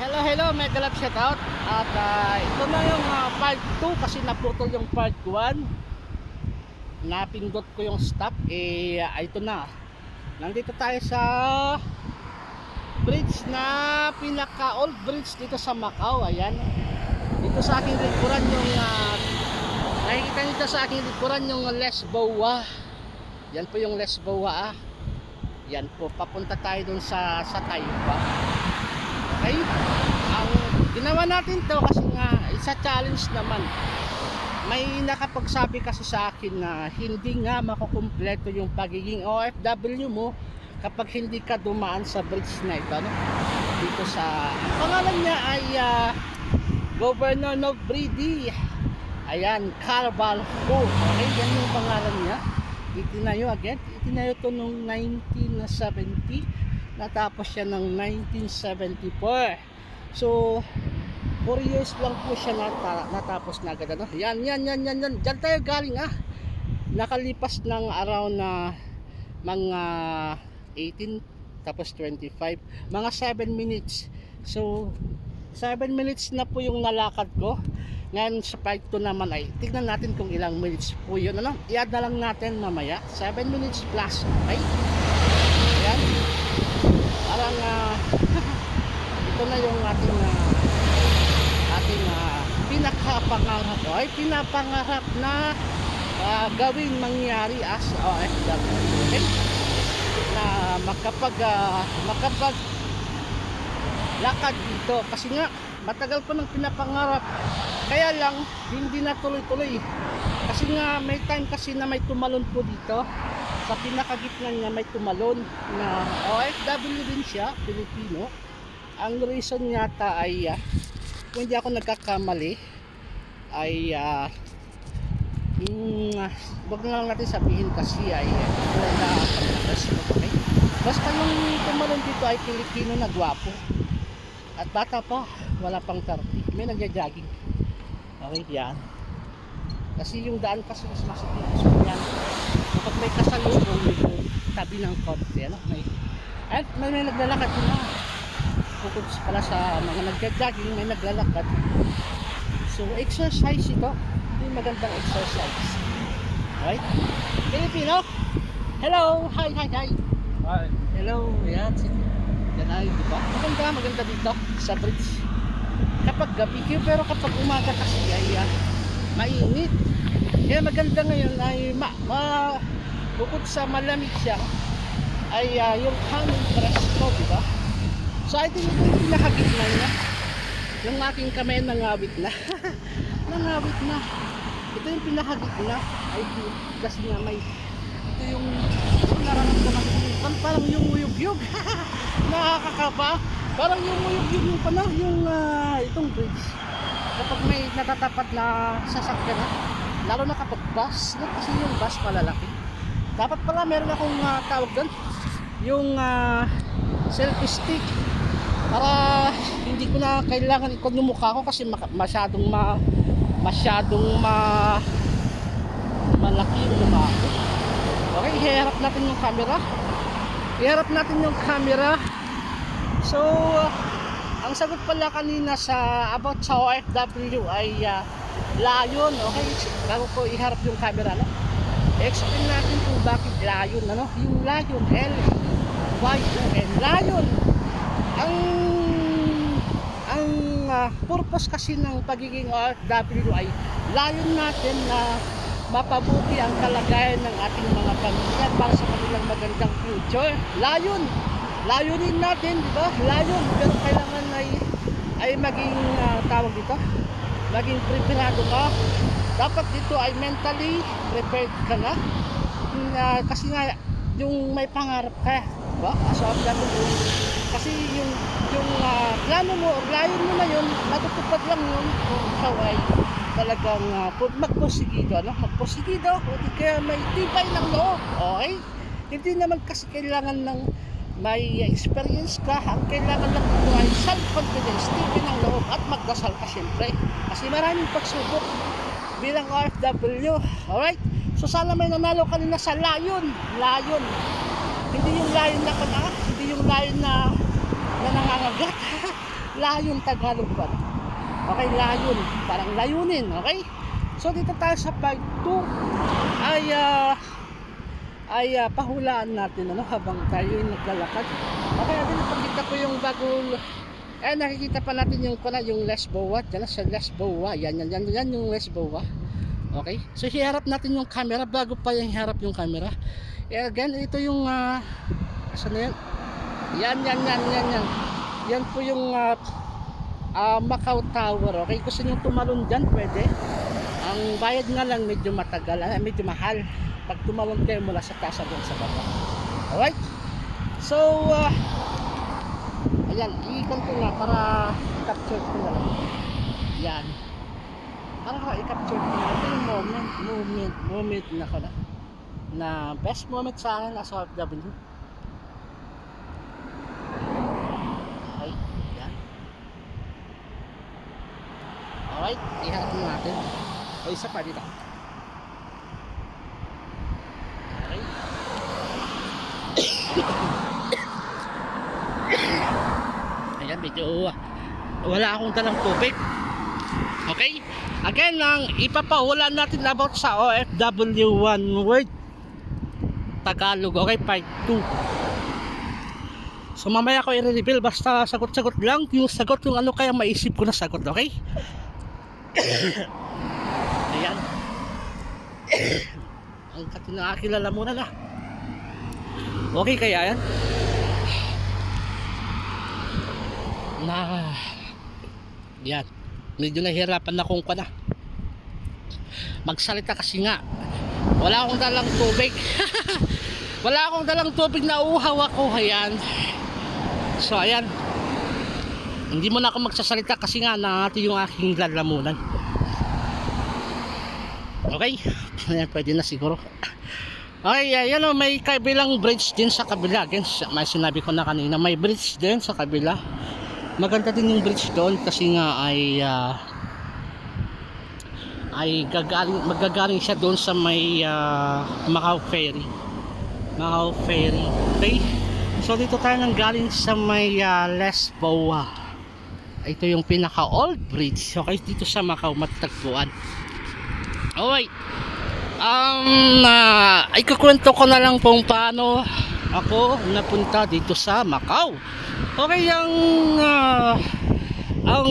Hello, mega love shoutout. At ito na yung part 2 kasi naputol yung part 1. Napindot ko yung stop. Ito na. Nandito tayo sa bridge na pinaka old bridge dito sa Macau. Ayan. Dito sa aking likuran yung nakikita nito sa aking likuran yung Lesboa. Yan po yung Lesboa. Yan po, papunta tayo dun sa Taypa. Okay, ang ginawa natin to kasi nga isa challenge naman. May nakapagsabi kasi sa akin na hindi nga makukumpleto yung pagiging OFW mo kapag hindi ka dumaan sa bridge na ito, no? Dito sa, ang pangalan niya ay Governor Nogbridi. Ayan, Carvalho. Okay, yan yung pangalan niya. Itinayo to noong 1970. Natapos siya ng 1974. So 4 years lang po siya natapos na agad, ano? Yan. Diyan tayo galing, nakalipas ng around na mga 18 tapos 25, mga 7 minutes. So 7 minutes na po yung nalakad ko. Ngayon sa part 2 naman ay tignan natin kung ilang minutes po yun, ano? I-add na lang natin mamaya. 7 minutes plus. Okay, ayan. Parang ito na yung ating pinakapangarap, pinapangarap na gawin, mangyari as OFW. Okay? Na makapag lakad dito kasi nga matagal ko nang pinapangarap, kaya lang hindi na tuloy-tuloy kasi nga may time kasi na may tumalon po dito sa pinakagitna niya, may tumalon na OFW din siya, Pilipino. Ang reason yata ay kung hindi ako nagkakamali ay wag na lang natin sabihin kasi ay okay? Basta yung tumalon dito ay Pilipino na gwapo at bata pa, wala pang 30, may nagja-jogging. Okay, yan kasi yung daan kasi mas masikip. So yan, kapag may kasalubong yung tabi ng konti, ano? May naglalakad na bukod pala sa mga nagja-jogging, may naglalakad. So exercise ito, ito yung magandang exercise. Right? Filipino, hello, hi. Hello, yan ay, diba? Maganda dito sa bridge kapag gabi, pero kapag umaga kasi ay mainit. Kaya maganda ngayon ay bukod sa malamig siya ay yung hangin presko, diba? So I think ito yung pinakagitna niya. Yung aking kamay nangawit na nangawit na. Ito yung pinakagitna ay kasi nga may ito yung nararamdaman ko, parang yung uyug-yug. Nakakakaba, parang yung uyug-yug yung yung itong bridge kapag may natatapat na sasakyan, lalo na kapag bus, kasi yung bus malalaki. Dapat pala meron akong tawag doon, yung selfie stick, para hindi ko na kailangan ikon yung mukha ko kasi masyadong malaki yung mukha ko. Okay, iharap natin yung camera. So ang sagot pala kanina about sa OFW ay layon. Okay, bago ko iharap yung camera, no? Explain natin kung bakit layon, ano? Yung layon, L-Y-O-N, layon. Ang purpose kasi ng pagiging OFW ay layon natin na mapabuti ang kalagayan ng ating mga pamilya para sa kanilang magandang future. Layunin natin, di ba? Layon, pero kailangan ay maging tawag dito, maging preparado ka. Dapat dito ay mentally prepared ka na, kasi nga yung may pangarap ka, diba? Kasi yung plano mo o layon mo na yun, matutupad lang yun kung ikaw ay talagang magposigido, ano? Magposigido, o di kaya may tibay ng loob. Okay? Hindi naman kasi kailangan ng may experience ka, ang kailangan lang ito ay self-confidence, tibay ng loob at magdasal ka siyempre. Kasi maraming pagsubok bilang OFW. Alright? So sana may nanalo kanina sa layon. Hindi yung layon na hindi yung layon na nangangagat. Layon Tagalog pa. Okay, layon, parang layunin, okay? So dito tayo sa part 2 ay pahulaan natin habang tayo naglalakad. Okay, din pakita ko yung bagong nakikita pa natin yung Lesboa, diyan sa Lesboa. Yan yung Lesboa. Okay? So hiharap natin yung camera bago pa yung hiharap yung camera. Again, ito yung saan na yan? Yan. Yan po yung Macau Tower. Okay, gusto niyo tumalon dyan, pwede. Ang bayad nga lang medyo matagal, medyo mahal pag tumalon kayo mula sa taas hanggang sa baba. Alright, so ayan, i-ikon ko nga para i-capture ko na lang. Yan, para i-capture ko na lang. Ito yung moment na best moment sa akin as OFW. Okay, yan. Alright, iharap natin. O isa pa dito. Okay. Ayan, medyo wala akong dalang tubig. Okay? Again, ang ipapahulan natin about sa OFW one word Tagalog. Okay, part 2. So mamaya ko i-reveal, basta sagot-sagot lang. Yung sagot, yung ano kaya maisip ko na sagot. Okay? Ayan. Ang nakakilala muna na. Okay kaya yan? Yan. Medyo nahihirapan na kung magsalita kasi nga wala akong dalang tubig. Wala akong dalang tubig na uhaw ako. Ayan. So ayan. Hindi mo na ako magsasalita kasi nga nangati yung aking lalamunan. Okay, ayan, pwede na siguro. Okay, ayan o, may kabilang bridge din sa kabila. Again, may sinabi ko na kanina, may bridge din sa kabila. Maganda din yung bridge doon kasi nga magagaling siya doon sa may Macau Ferry. Okay, so dito tayo nang galing sa may Lesboa. Ito yung pinaka old bridge. Okay, dito sa Macau matatagpuan. Alright, ay kukwento ko na lang kung paano ako napunta dito sa Macau. Okay, ang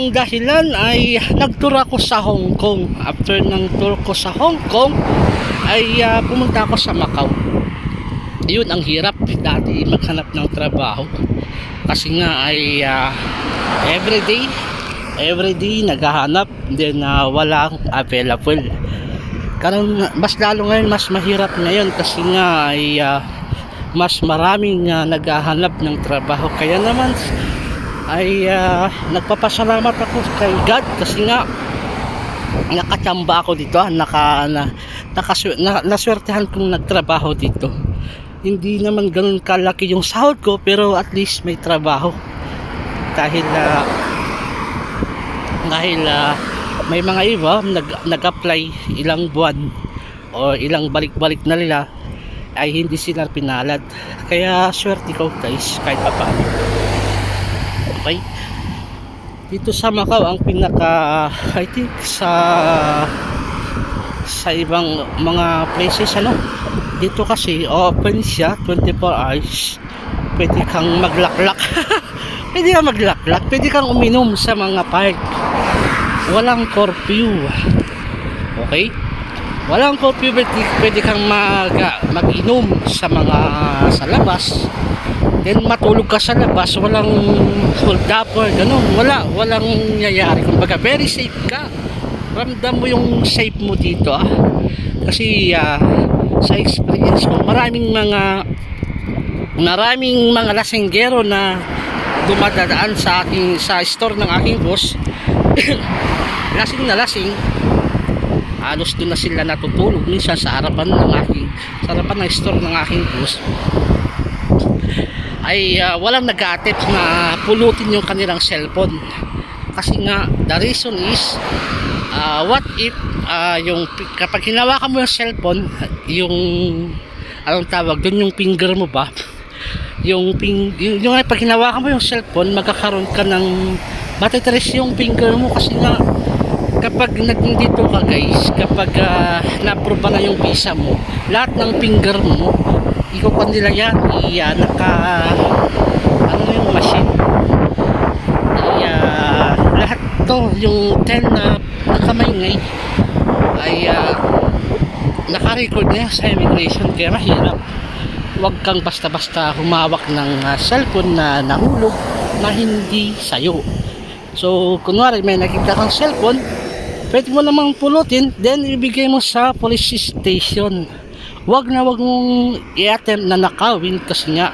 dahilan ay nagtour ako sa Hong Kong. After ng tour ko sa Hong Kong ay pumunta ako sa Macau. Yun, ang hirap dati maghanap ng trabaho kasi nga ay everyday naghahanap, then walang available. Karon mas lalo ngayon, mas mahirap ngayon kasi nga ay mas maraming naghahanap ng trabaho. Kaya naman ay nagpapasalamat ako kay God kasi nga nakachamba ako dito, naswertehan kong nagtrabaho dito. Hindi naman ganun kalaki yung sahod ko, pero at least may trabaho dahil may mga iba nag-apply ilang buwan o ilang balik-balik na nila ay hindi sila pinalad. Kaya swerte ko guys kahit pa paano. Okay, dito sa Macau ang pinaka I think sa ibang mga places dito kasi open siya 24 hours. Pwede kang maglaklak. Pwede kang uminom sa mga park. Walang curfew. Okay, walang curfew. Pwede kang mag-inom sa labas, then matulog ka sa labas. Walang hold up or ganun. Walang nangyayari. Kumbaga very safe ka. Ramdam mo yung safe mo dito kasi sa experience ko maraming mga lasinggero na dumadaan sa store ng aking boss. Lasing na lasing, halos doon na sila natutulog minsan sa harapan ng store ng aking boss. Ay walang nag-aatip na pulutin yung kanilang cellphone kasi nga the reason is what if kapag hinawakan mo yung cellphone, yung anong tawag doon, yung finger mo ba, yung pag hinawakan mo yung cellphone, magkakaroon ka ng matitres yung finger mo kasi nga kapag nandito ka guys, kapag na-approve na yung visa mo, lahat ng finger mo ikukuha nila yan, ano yung machine, lahat to, yung 10 na kamay ngay ay naka-record na sa immigration, kaya mahirap. Huwag kang basta-basta humawak ng cellphone na nahulog na hindi sayo. So kunwari may nakita kang cellphone, pwede mo namang pulutin, then ibigay mo sa police station. Wag mong i-attempt na nakawin kasi nga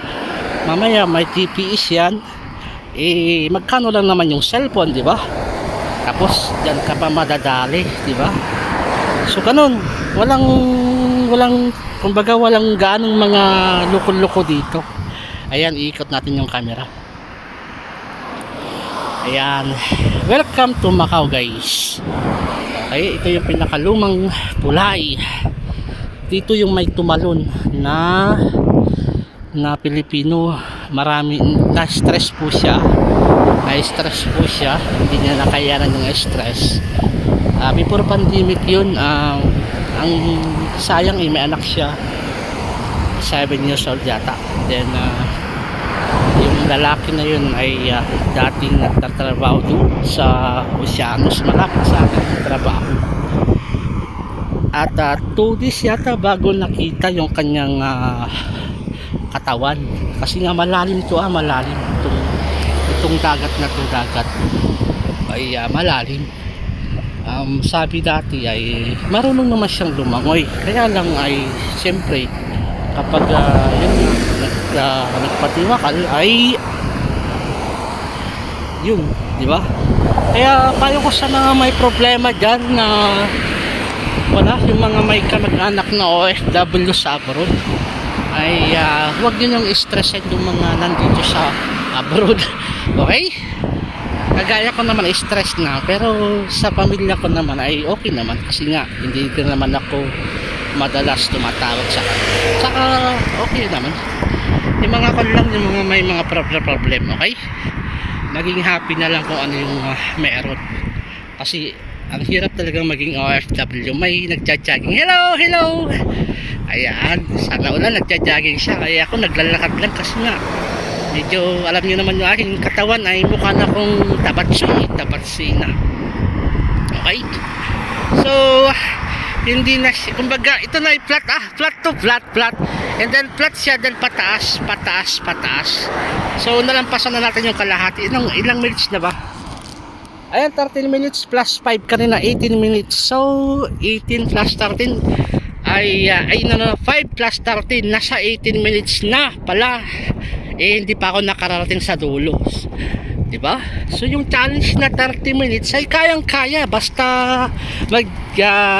mamaya may TPS yan, magkano lang naman yung cellphone, di ba? Tapos diyan ka pa madadali, di ba? So ganun, walang kumbaga walang gaanong mga loko-loko dito. Ayan, iikot natin yung camera. Ayan, welcome to Macau guys. Okay, ito yung pinakalumang tulay. Dito yung may tumalon na Pilipino. Marami na-stress po siya. Na-stress po siya. Hindi niya nakayanan yung stress. Before pandemic yun, ang sayang may anak siya. 7 years old yata. Then yung lalaki na yun ay dating nagtatrabaho doon sa Oceanos, malapit sa akin yung trabaho. At 2 days yata bago nakita yung kanyang katawan, kasi nga malalim to, malalim itong dagat na to, dagat ay malalim. Sabi dati ay marunong naman siyang lumangoy, kaya lang ay siyempre kapag nagpatiwakal ay yun, di ba? Kaya payo ko sa mga may problema dyan na wala, yung mga may kamag-anak na OFW sa abroad, ay huwag nyo nang stressin yung mga nandito sa abroad. Okay? Kagaya ko naman stress na, pero sa pamilya ko naman ay okay naman kasi nga hindi ko naman ako madalas tumatawag sa kanila. Saka okay naman yung mga lang, yung mga may mga problem, okay? Maging happy na lang kung ano yung meron, kasi ang hirap talagang maging OFW. May nagja-jogging, hello, ayan, sana ulan nagja-jogging siya, kaya ako naglalakad lang kasi nga medyo alam niyo naman yung aking katawan ay mukha na akong tabatsi na. Okay, so hindi na, kumbaga ito na flat, flat, and then flat siya, then pataas. So nalampasan na natin yung kalahati. Ilang minutes na ba? Ayan, 13 minutes plus 5 kanina, 18 minutes. So 18 plus 13 ay 5 plus 13, nasa 18 minutes na pala. Hindi pa ako nakararating sa dulo, diba? So yung challenge na 30 minutes ay kayang-kaya basta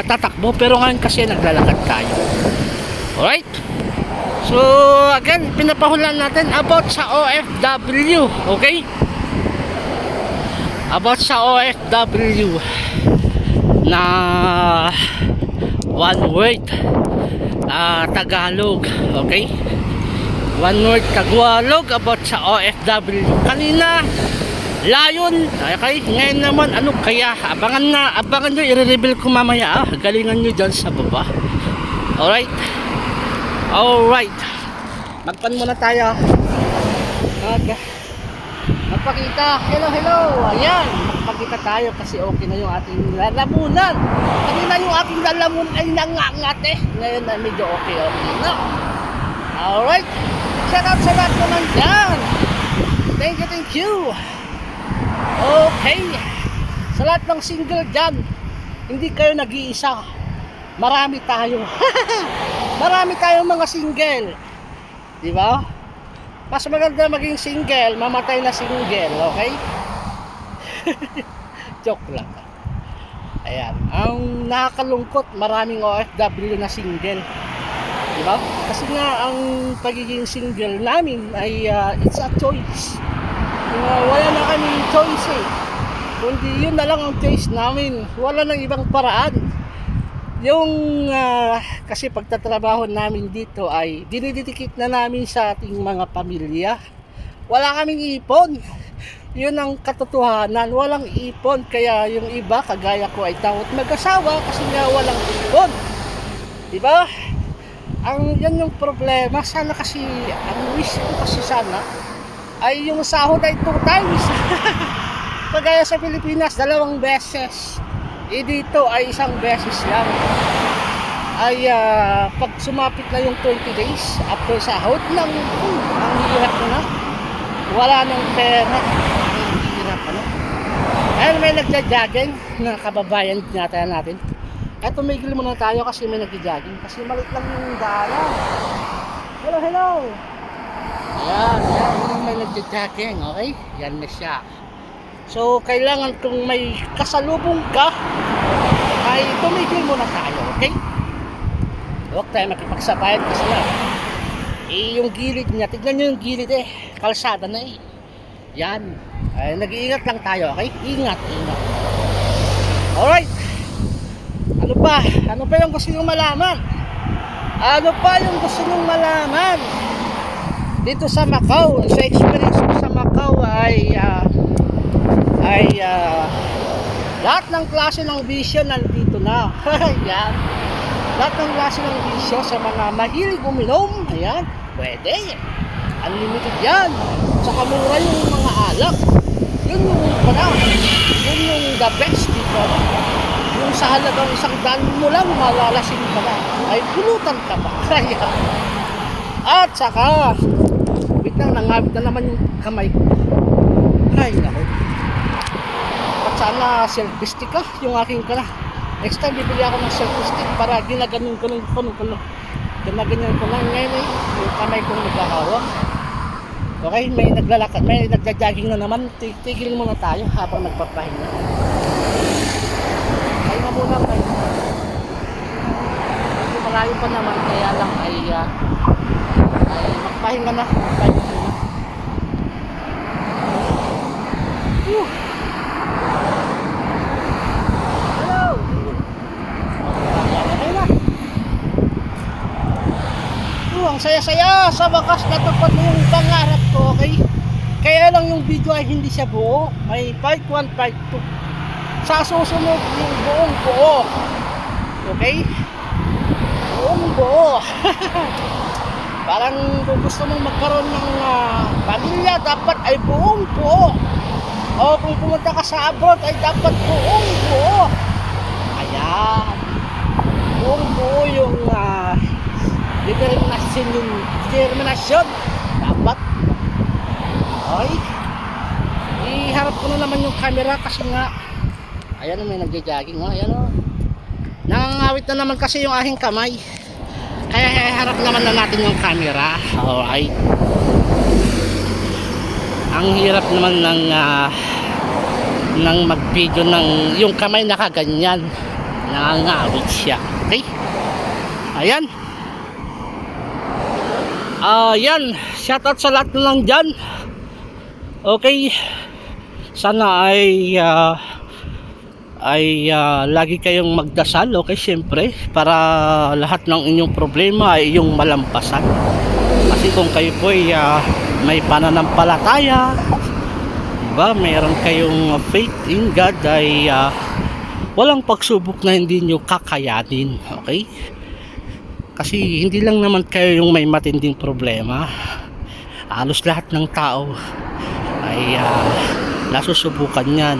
tatakbo, pero ngayon kasi naglalakad tayo. Alright, so again, pinapahulan natin about sa OFW. Okay, about sa OFW na one word, Tagalog. Okay, one word Tagalog about sa OFW. Kanina Lion, okay, ngayon naman ano kaya? Abangan nyo, i-reveal ko mamaya. Galingan nyo dyan sa baba. Alright, magpan muna tayo. Magpakita, hello, ayan, magpakita tayo kasi okay na yung ating lalamunan. Kanina yung ating lalamunan ay nangangate, ngayon na medyo okay na. Alright, shout out sa lahat naman dyan. Thank you. Okay, sa lahat ng single dyan, hindi kayo nag-iisa, marami tayo. Marami tayong mga single, diba? Mas maganda maging single, mamatay na single, okay? Joke lang. Ayan, ang nakakalungkot, maraming OFW na single, diba? Kasi nga ang pagiging single namin ay it's a choice. Wala na kaming choice kundi yun na lang ang choice namin, wala nang ibang paraan. Yung kasi pagtatrabaho namin dito ay dinididikit na namin sa ating mga pamilya. Wala kaming ipon, Yun ang katotohanan, walang ipon. Kaya yung iba kagaya ko ay takot mag-asawa kasi nga walang ipon, di ba? Yan yung problema. Sana kasi, ang wish ko kasi sana ay yung sahod ay 2 times. Kagaya sa Pilipinas 2 beses, dito ay 1 beses lang. Ay pag sumapit na yung 20 days after sahod ang hirap na, wala nang pera, ang hirap ayun, may nagja-jogging na kababayan natin. Tumigil muna tayo kasi may nagja-jogging kasi maliit lang yung daanan. Hello. Ayan, may nagja-jogging, okay? Yan na siya. So kailangan kung may kasalubong ka ay tumigil muna tayo, okay? Huwag tayo makipagsabayan kasi na yung gilid niya, tignan nyo yung gilid kalsada na yan. Ay, nag-iingat lang tayo, okay? Ingat. Alright. Ano pa yung gusto nyo malaman? Dito sa Macau, sa experience ko sa Macau ay lahat ng klase ng bisyo nandito na. Yan. Lahat ng klase ng bisyo sa mga mahilig uminom, ayan, pwede. Unlimited yan. Saka mura yung mga alak. Yun yung the best dito. Yung sa halagang 100 mo lang malalasing ka na, ay pulutan ka pa. Kaya at saka biglang nangabit na naman yung kamay ko. Ay nako, at sana selfie stick yung aking kana. Next time bibili ako ng selfie stick para ginaganon ko ginaganyan ko lang ngayon yung kamay kong naghahawak. Okay, may naglalakad, may nagja-jogging na naman. Tigil muna tayo habang nagpapahinga. Pahinga muna kayo. Medyo malayo pa naman, kaya lang ay magpahinga na. Hello! Ang saya-saya, sa wakas natupad mo yung pangarap ko, okay? Kaya lang yung video ay hindi siya buo, may part 1, part 2. Sa susunod yung buong buo, okay? Buong buo. Parang kung gusto mong magkaroon ng pamilya, dapat ay buong buo. O kung pumunta ka sa abroad ay dapat buong buo. Ayan, buong buo yung determinasyon dapat. Okay, iharap ko na naman yung camera kasi nga ayan, may nagja-jogging, ayan o, nangangawit na naman kasi yung aking kamay, kaya iharap naman na natin yung camera. Alright, ang hirap naman ng mag-video ng yung kamay nakaganyan, nangangawit siya. Okay, ayan. Yan, shoutout sa lahat na lang dyan. Okay, sana ay lagi kayong magdasal, okay, syempre, para lahat ng inyong problema ay iyong malampasan. Kasi kung kayo po ay may pananampalataya, diba, mayroon kayong faith in God, ay walang pagsubok na hindi nyo kakayanin, okay? Kasi hindi lang naman kayo yung may matinding problema. Halos lahat ng tao ay nasusubukan yan.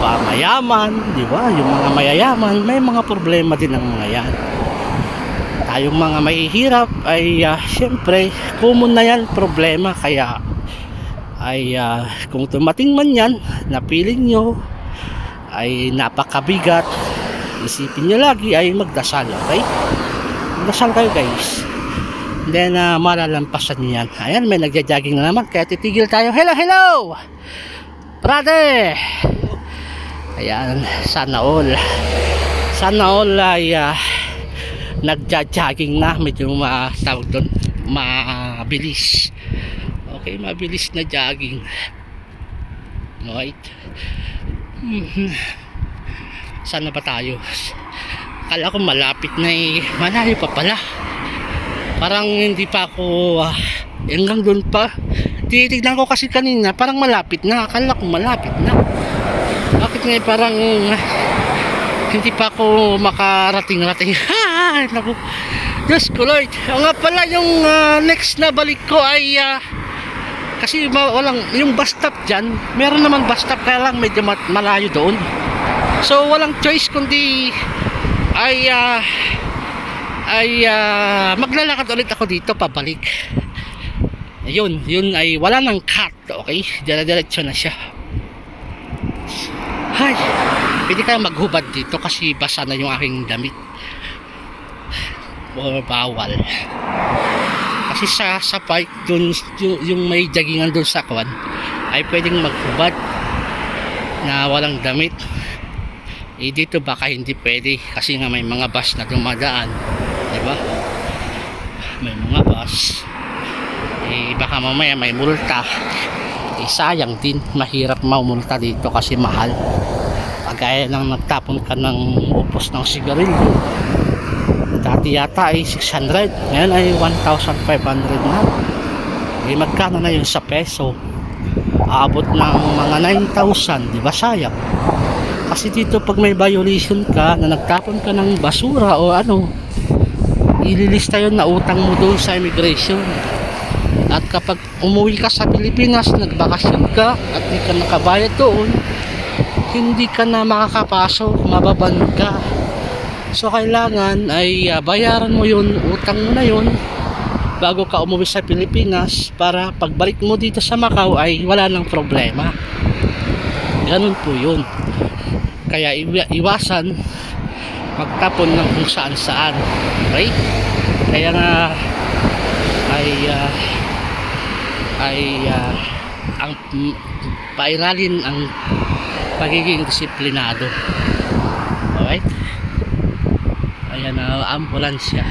Mayaman, di ba? Yung mga mayayaman, may mga problema din ang mga yan. Tayong mga mahihirap ay syempre, common na yan problema. Kaya ay kung tumating man yan, napiling nyo ay napakabigat, isipin nyo lagi ay magdasal, okay? Dasal kayo guys, then malalampasan nyo yan. Ayan, may nagja-jogging na naman, kaya titigil tayo. Hello brother. Ayan, sana all ay nagja-jogging na, medyo tawag doon, mabilis. Okay, mabilis na jogging. Right. Sana ba tayo? Akala ko malapit na malayo pa pala. Parang hindi pa ako hanggang doon pa. Titignan ko kasi kanina, parang malapit na. Akala ko malapit na. Bakit ngayon parang hindi pa ako makarating-rating? Ha! Naku. Diyos ko Lord. Nga pala yung next na balik ko ay kasi walang yung bus stop dyan. Meron naman bus stop kaya lang medyo malayo doon. So walang choice kundi ay maglalakad ulit ako dito pabalik. Yun ay wala nang cut. Okay, dire-diretso na siya. Hay, pwede kayo maghubad dito kasi basa na yung aking damit. Bawal kasi sa park dun, yung may jaggingan dun sa kwan ay pwedeng maghubad na walang damit. Dito baka hindi pwede kasi nga may mga bus na dumadaan, diba? May mga bus baka mamaya may multa. Sayang din, mahirap maumulta dito kasi mahal. Pagaya nang nagtapon ka ng upos ng sigarilyo, dati yata ay 600, ngayon ay 1,500 na. Magkano na yun sa peso? Aabot ng mga 9,000, di ba? Sayang. Kasi dito pag may violation ka na nagtapon ka ng basura o ano, ililista yun na utang mo doon sa immigration. At kapag umuwi ka sa Pilipinas, nagbakasyon ka at hindi ka nakabayad doon, hindi ka na makakapasok, mababan ka. So kailangan ay bayaran mo yun, utang mo na yun bago ka umuwi sa Pilipinas para pagbalik mo dito sa Macau ay wala nang problema. Ganun po yun. Kaya iwasan magtapon ng kung saan saan. Okay? Kaya nga ang pairalin ang pagiging disiplinado. Alright? Ayan na ambulansya.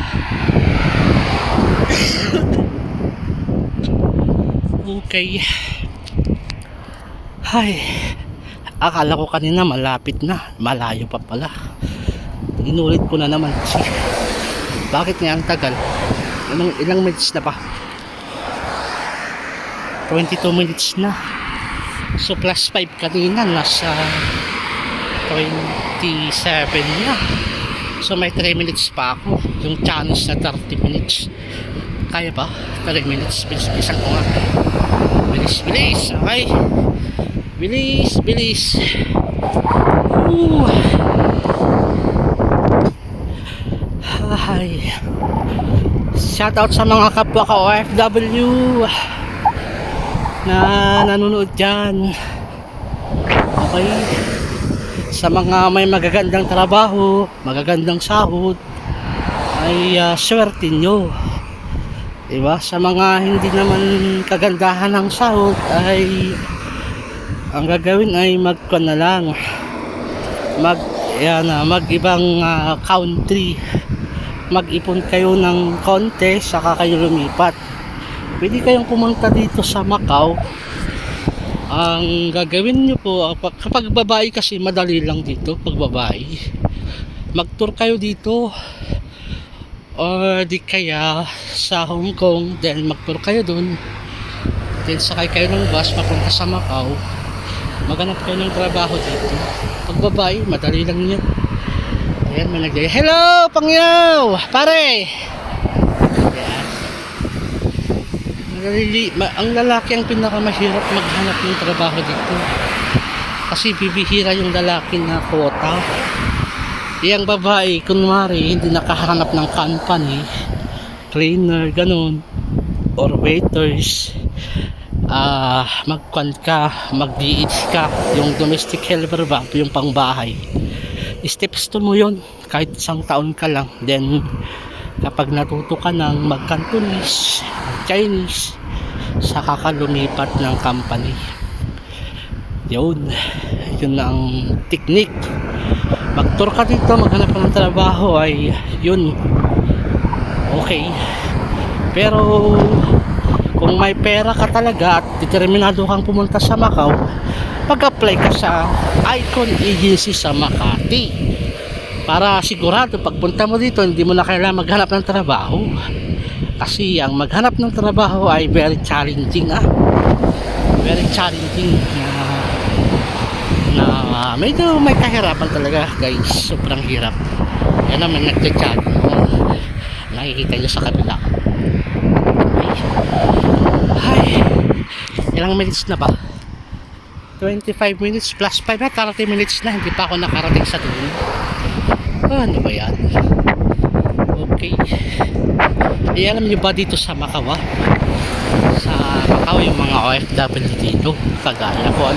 Okay. Hay, akala ko kanina malapit na, malayo pa pala. Inulit ko na naman kasi bakit nga ang tagal? Ilang minutes na ba? 22 minutes na. So plus 5 kanina, nasa 27 na. So may 3 minutes pa ako. Yung challenge na 30 minutes. Kaya ba? 3 minutes. Bilis-bilisan ko nga. Bilis-bilis. Okay. Bilis-bilis. Hi. Shoutout sa mga kapwa ka OFW na nanonood dyan. Okay. Sa mga may magagandang trabaho, magagandang sahod, ay swerte nyo, diba? Sa mga hindi naman kagandahan ng sahod ay ang gagawin ay magkuan na lang, mag ibang country, mag-ipon kayo ng konti saka kayo lumipat. Pwede kayong pumunta dito sa Macau. Ang gagawin nyo po kapag babae, kasi madali lang dito pag babae, mag-tour kayo dito or di kaya sa Hong Kong, then mag-tour kayo dun, then sakay kayo ng bus papunta sa Macau, maghanap kayo ng trabaho dito. Pag babae, madali lang yan. Ayan, may nag-day. Hello Pangyaw pare. Ang lalaki ang pinakamahirap maghanap ng trabaho dito kasi bibihira yung lalaki na quota. Yung babae kunwari hindi nakahanap ng company, cleaner ganun or waiters, magkwan ka, mag-DH ka, yung domestic helper ba, yung pangbahay, steps to mo yun kahit isang taon ka lang. Then kapag natuto ka ng mag-Cantonese, Chinese, saka ka lumipat ng company. Yun ang technique. Mag-tour ka dito, maghanap ka ng trabaho, ay yun okay. Pero kung may pera ka talaga at determinado kang pumunta sa Macau, pag-apply ka sa Icon Agency sa Makati para sigurado pagpunta mo dito hindi mo na kailangan maghanap ng trabaho Kasi ang maghanap ng trabaho ay very challenging, very challenging, na medyo may kahirapan talaga guys, sobrang hirap. Yan naman nagja-jogging, nakikita nyo sa kabila. Ay, ilang minutes na ba? 25 minutes plus 5 na, 30 minutes na, hindi pa ako nakarating sa dulo. Ano ba yan? Okay. Alam nyo ba dito sa Macau, sa Macau yung mga OFW dito, kagaya ko,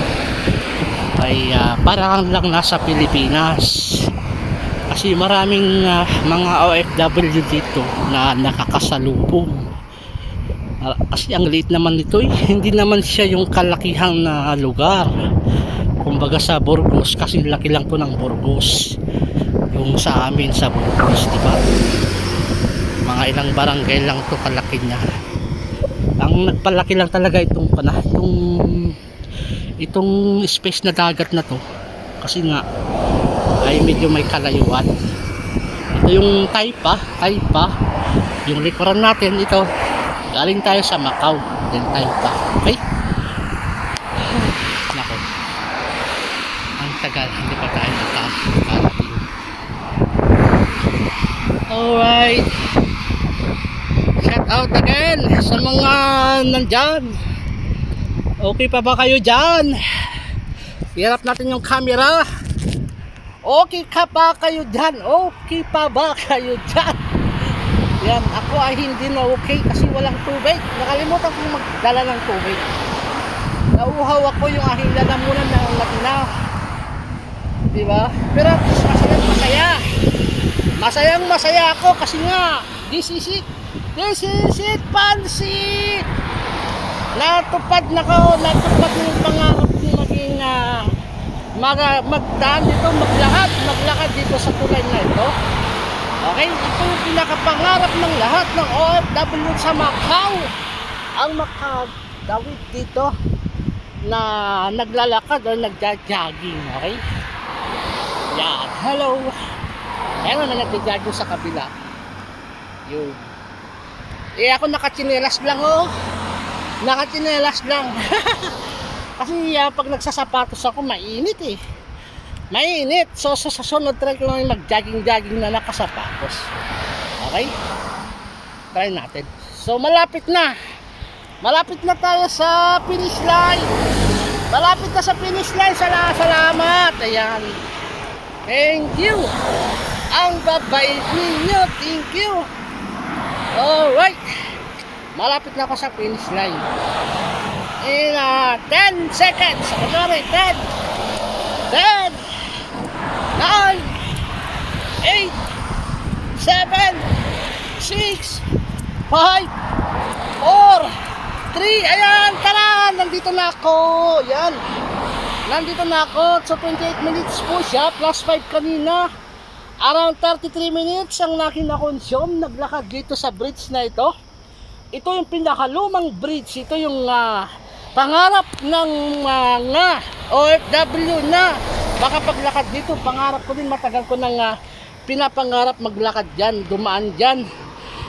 ay parang lang nasa Pilipinas. Kasi maraming mga OFW dito na nakakasalubong. Kasi ang liit naman nito, hindi naman siya yung kalakihang na lugar. Kumbaga sa Burgos, kasi laki lang po ng Burgos yung sa amin sa Burgos, diba? Mga ilang barangay lang to kalaki niya. Ang nagpalaki lang talaga itong space na dagat na to, kasi nga ay medyo may kalayuan. Ito yung Taipa, yung likuran natin. Ito galing tayo sa Macau, then Taipa. Okay, nako, ang tagal, hindi pa tayo nakarating. Alright, shout out again sa mga nandyan. Okay pa ba kayo dyan? Hirap natin yung camera. Okay ka ba kayo dyan? Okay pa ba kayo dyan? Yan, ako ay hindi na okay kasi walang tubig. Nakalimutan kong magdala ng tubig. Nauuhaw ako, yung aking lalamunan na natinaw. Diba? Pero masaya ako kasi nga this is it, pansit. Natupad na yung pangarap kong maging magdaan dito, maglakad dito sa tulay na ito. Okay, ito yung pinakapangarap ng lahat ng OFW sa Macau, ang makadawit dito na naglalakad o nagja-jogging. Okay, yan, hello. Ayan naman nagja-jogging sa kabila. Yun. Ako nakatsinelas lang, nakatsinelas lang. Kasi pag nagsasapatos ako, mainit mainit. So sa sunod try ko lang mag-jogging na nakasapatos. Okay, try natin. So malapit na tayo sa finish line. Malapit na sa finish line. Salamat. Ayan, thank you. Ang babait ninyo, thank you. Alright, malapit na ako sa finish line. In 10 seconds. Sorry, 10 9 8 7 6 5 4 3. Ayan, tara, nandito na ako. Yan, nandito na ako. So 28 minutes po siya, plus 5 kanina. Around 33 minutes ang nakinakonsume naglakad dito sa bridge na ito. Ito yung pinakalumang bridge. Ito yung pangarap ng mga OFW na makapaglakad dito. Pangarap ko din, matagal ko nang pinapangarap maglakad dyan, dumaan dyan.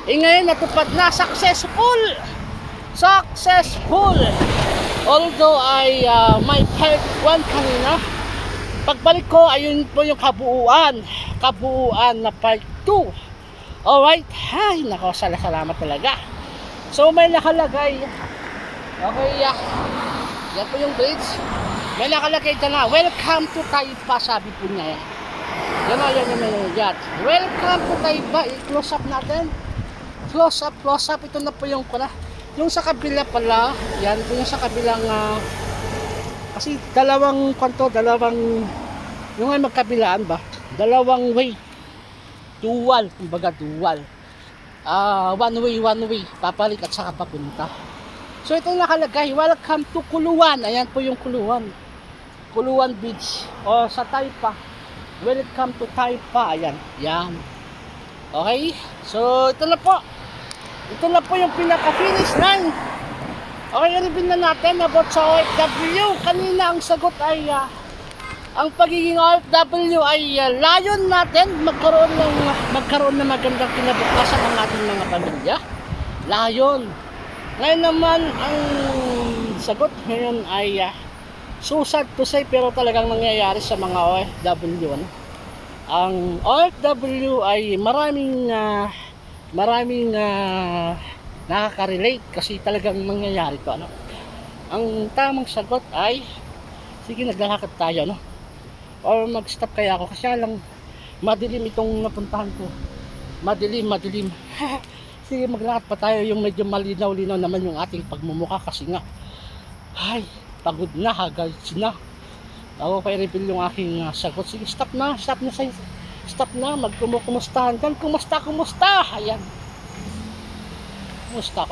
Ngayon natupad na, successful. Although ay may part 1 kanina, pagbalik ko ayun po yung kabuuan na part 2. Alright, ay nako, salamat talaga. So may nakalagay, okay, yan po yung bridge. May nakalagay dyan na, welcome to Taipa, sabi po niya. Yan. Welcome to Taipa. I-close up natin. Close up. Ito na po yung yung sa kabila pala. Yan po yung sa kabilang kasi dalawang yung ay magkabilaan ba? Dalawang way. Dual, kumbaga dual. One way. Papalit at saka papunta. So ito yung nakalagay, welcome to Kuluan. Ayan po yung Kuluan Beach. O sa Taipa. Welcome to Taipa. Ayan. Okay. So ito na po yung pinaka-finish line. Okay, alibin na natin about sa OFW. Kanina ang sagot ay ang pagiging OFW ay layon natin magkaroon ng magandang kinabukasan ng ating mga pamilya. Lion. Ngayon naman, ang sagot ngayon ay so sad to say, pero talagang nangyayari sa mga OFW. Ano? Ang OFW ay maraming nakaka-relate kasi talagang nangyayari to. Ano? Ang tamang sagot ay sige, naglalakad tayo, no? Or mag-stop kaya ako kasi lang madilim itong napuntahan ko. Madilim. Sige, maglakad pa tayo yung medyo malinaw-linaw naman yung ating pagmumuka kasi nga ay, pagod na, hagals na. Ako kay reveal yung aking sagot. Sige, stop na, magkumukumustahan kan. Kumusta? Ayan. Kumusta?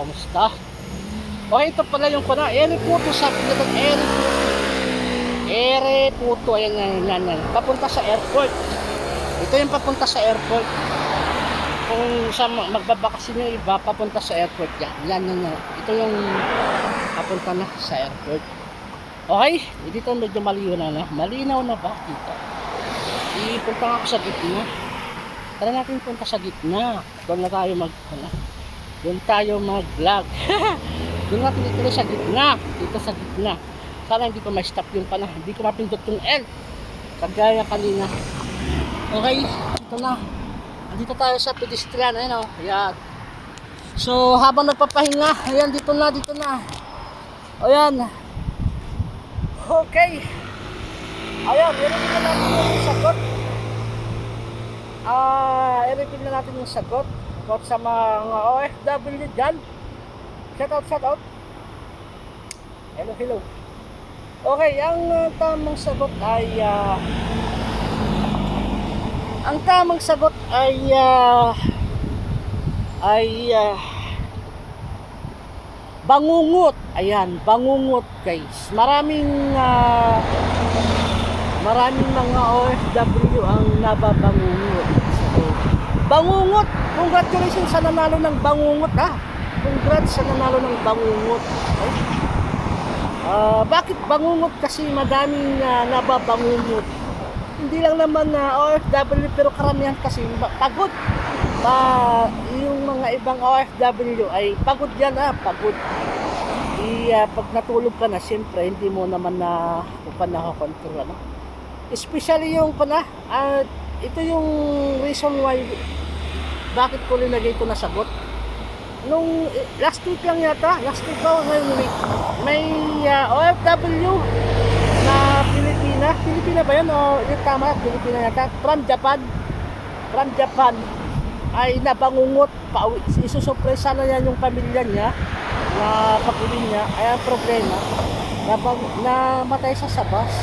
Okay, ito pala yung pala. Ere puto sa pinatag. Ere puto. Ayan. Papunta sa airport. Ito yung papunta sa airport. Kung sa magbabakasin yung iba, papunta sa airport yan. Ito yung papunta na sa airport. Okay, dito medyo malinaw na ba dito? Ipunta ako sa gitna. Tara natin punta sa gitna. Doon tayo mag-vlog. Doon natin dito sa gitna. Sana hindi ko ma-stop yung hindi ko mapindot yung L. Kagaya kanina. Okay, ito na. Dito tayo sa pedestrian, ayun o. Ayan. So, habang nagpapahinga, ayan, dito na. Ayan. Okay. Ayan, i-repeat na natin yung sagot. I-repeat na natin yung sagot. About sa mga OFW dyan. Shout out. Hello. Okay, ang tamang sagot ay bangungot. Ayan, bangungot guys. Maraming mga OFW ang nababangungot. So, bangungot. Congratulations sa nanalo ng bangungot Congrats sa nanalo ng bangungot. Okay? Bakit bangungot? Kasi madaming nababangungot. Hindi lang naman OFW, pero karamihan kasi pagod. Yung mga ibang OFW ay pagod yan, pagod. Pag natulog ka na, siyempre hindi mo naman nakokontrol, ano? Especially yung ito yung reason why bakit ko linagay ito na sagot. Nung last week ba ngayong week, may OFW na Pilipina ba yun o yung tama, Pilipina yata, from Japan ay nabangungot. Isusurpresa na yan yung pamilya niya na pag-uwi niya. Ay ang problema, namatay siya sa bus.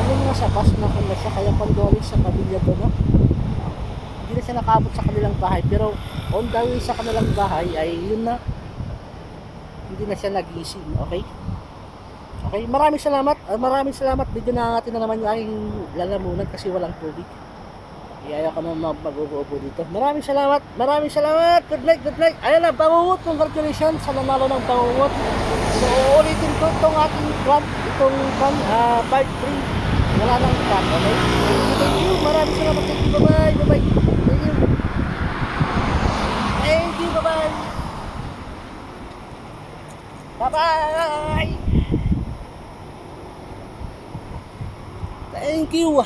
Nung nasa bus na siya, kaya condolence sa pamilya doon. Hindi na siya nakabot sa kanilang bahay, pero on the way sa kanilang bahay ay yun na, hindi na siya nagising. Okay, maraming salamat. Video na natin na naman yung aking lalamunan kasi walang tubig. Ayaw ko na mag-ubo dito. Maraming salamat. Good night. Ayan na, bangungot. Congratulations sa nanalo ng bangungot. So, ulitin ko itong ating part 3. Wala nang part. Okay? Thank you. Maraming salamat. Thank you. Bye-bye. Thank you. Bye-bye. Bye-bye. Thank you.